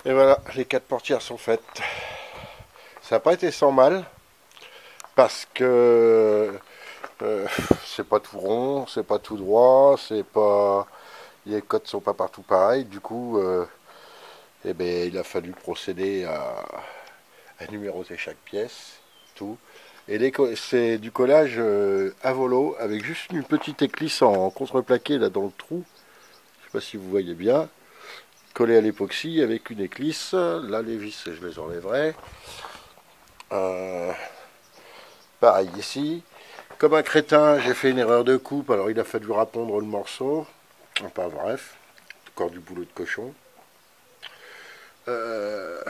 Et voilà, les 4 portières sont faites. Ça n'a pas été sans mal, parce que c'est pas tout rond, c'est pas tout droit, c'est pas... les codes sont pas partout pareils. Du coup, eh ben, il a fallu procéder à numéroter chaque pièce, tout. Et c'est du collage à volo, avec juste une petite éclisse en contreplaqué là dans le trou. Je sais pas si vous voyez bien. Collé à l'époxy avec une éclisse. Là, les vis, je les enlèverai. Euh, Pareil ici. Comme un crétin, j'ai fait une erreur de coupe, alors il a fallu rapondre le morceau. Enfin bref, encore du boulot de cochon. Euh,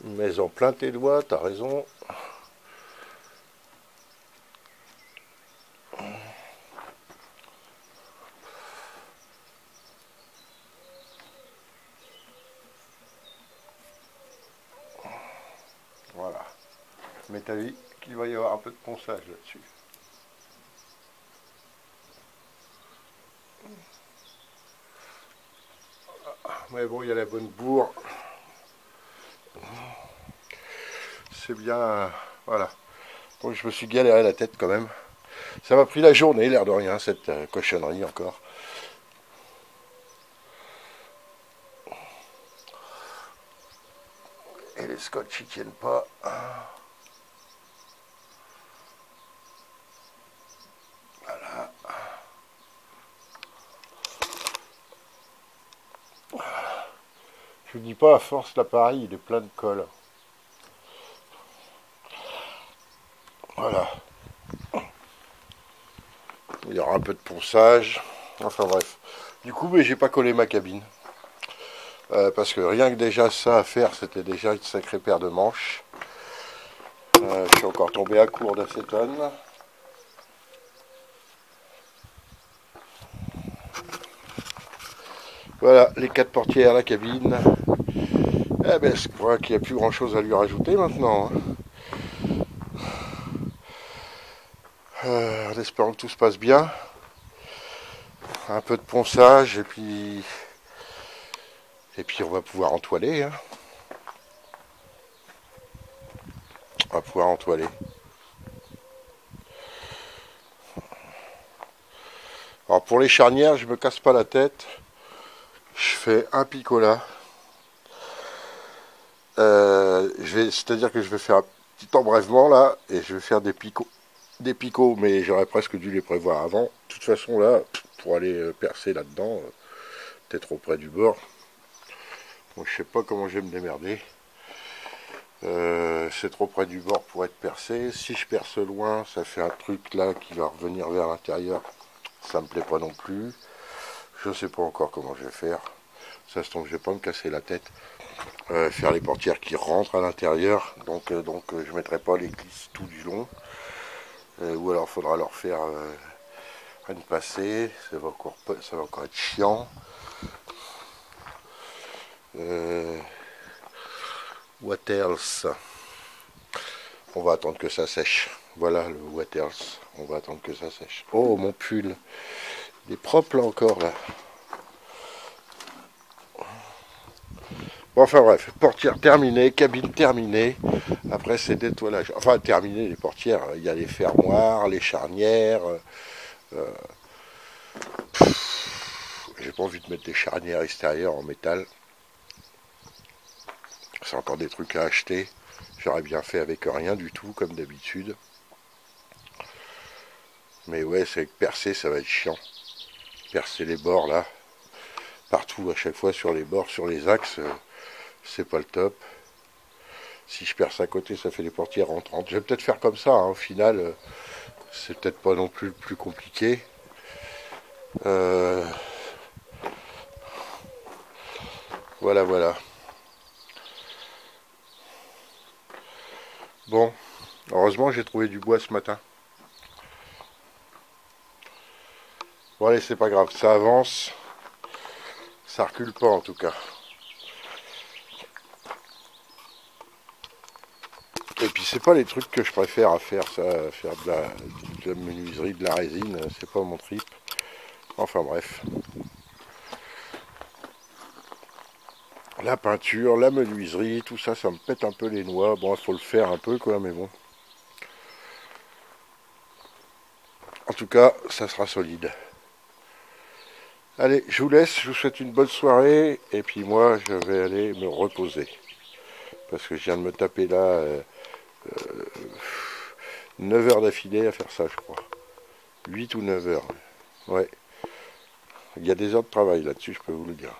mais en plein tes doigts, t'as raison. Voilà. Mais t'as vu qu'il va y avoir un peu de ponçage là-dessus. Mais bon, il y a la bonne bourre. C'est bien. Voilà. Donc je me suis galéré la tête quand même. Ça m'a pris la journée, l'air de rien, cette cochonnerie encore. Et les scotch, ils tiennent pas. Voilà. Je vous dis pas, à force, l'appareil, il est plein de colle. Voilà. Il y aura un peu de ponçage. Enfin bref. Du coup, mais j'ai pas collé ma cabine. Parce que rien que déjà ça à faire, c'était déjà une sacrée paire de manches. Je suis encore tombé à court d'acétone. Voilà, les 4 portières, la cabine. Eh ben, je crois qu'il n'y a plus grand chose à lui rajouter maintenant. En espérant que tout se passe bien. Un peu de ponçage et puis on va pouvoir entoiler. Hein. On va pouvoir entoiler. Alors pour les charnières, je me casse pas la tête. Je fais un picolat. C'est-à-dire que je vais faire un petit embrèvement là et je vais faire des picots, mais j'aurais presque dû les prévoir avant. De toute façon là, pour aller percer là-dedans, peut-être auprès du bord. Bon, je sais pas comment je vais me démerder. C'est trop près du bord pour être percé. Si je perce loin, ça fait un truc là qui va revenir vers l'intérieur. Ça me plaît pas non plus. Je sais pas encore comment je vais faire. Ça se tombe, je vais pas me casser la tête. Faire les portières qui rentrent à l'intérieur. Donc je mettrai pas les glisses tout du long. Ou alors il faudra leur faire une passée. Ça va encore être chiant. What else? On va attendre que ça sèche. Voilà le what else. On va attendre que ça sèche. Oh mon pull. Il est propre là encore là. Bon, enfin bref, portière terminée, cabine terminée. Après c'est détoilage. Enfin terminé les portières. Il y a les fermoirs, les charnières. J'ai pas envie de mettre des charnières extérieures en métal. C'est encore des trucs à acheter. J'aurais bien fait avec rien du tout, comme d'habitude. Mais ouais, c'est que percer, ça va être chiant. Percer les bords là, partout à chaque fois sur les bords, sur les axes, c'est pas le top. Si je perce à côté, ça fait les portières rentrantes. Je vais peut-être faire comme ça, hein. Au final, c'est peut-être pas non plus le plus compliqué. Euh, voilà, voilà. Bon, heureusement j'ai trouvé du bois ce matin. Bon allez, c'est pas grave, ça avance. Ça recule pas en tout cas. Et puis c'est pas les trucs que je préfère à faire ça, faire de la menuiserie, de la résine, c'est pas mon trip. Enfin bref. La peinture, la menuiserie, tout ça, ça me pète un peu les noix. Bon, il faut le faire un peu, quoi, mais bon. En tout cas, ça sera solide. Allez, je vous laisse, je vous souhaite une bonne soirée, et puis moi, je vais aller me reposer. Parce que je viens de me taper là 9 heures d'affilée à faire ça, je crois. 8 ou 9 heures. Ouais. Il y a des heures de travail là-dessus, je peux vous le dire.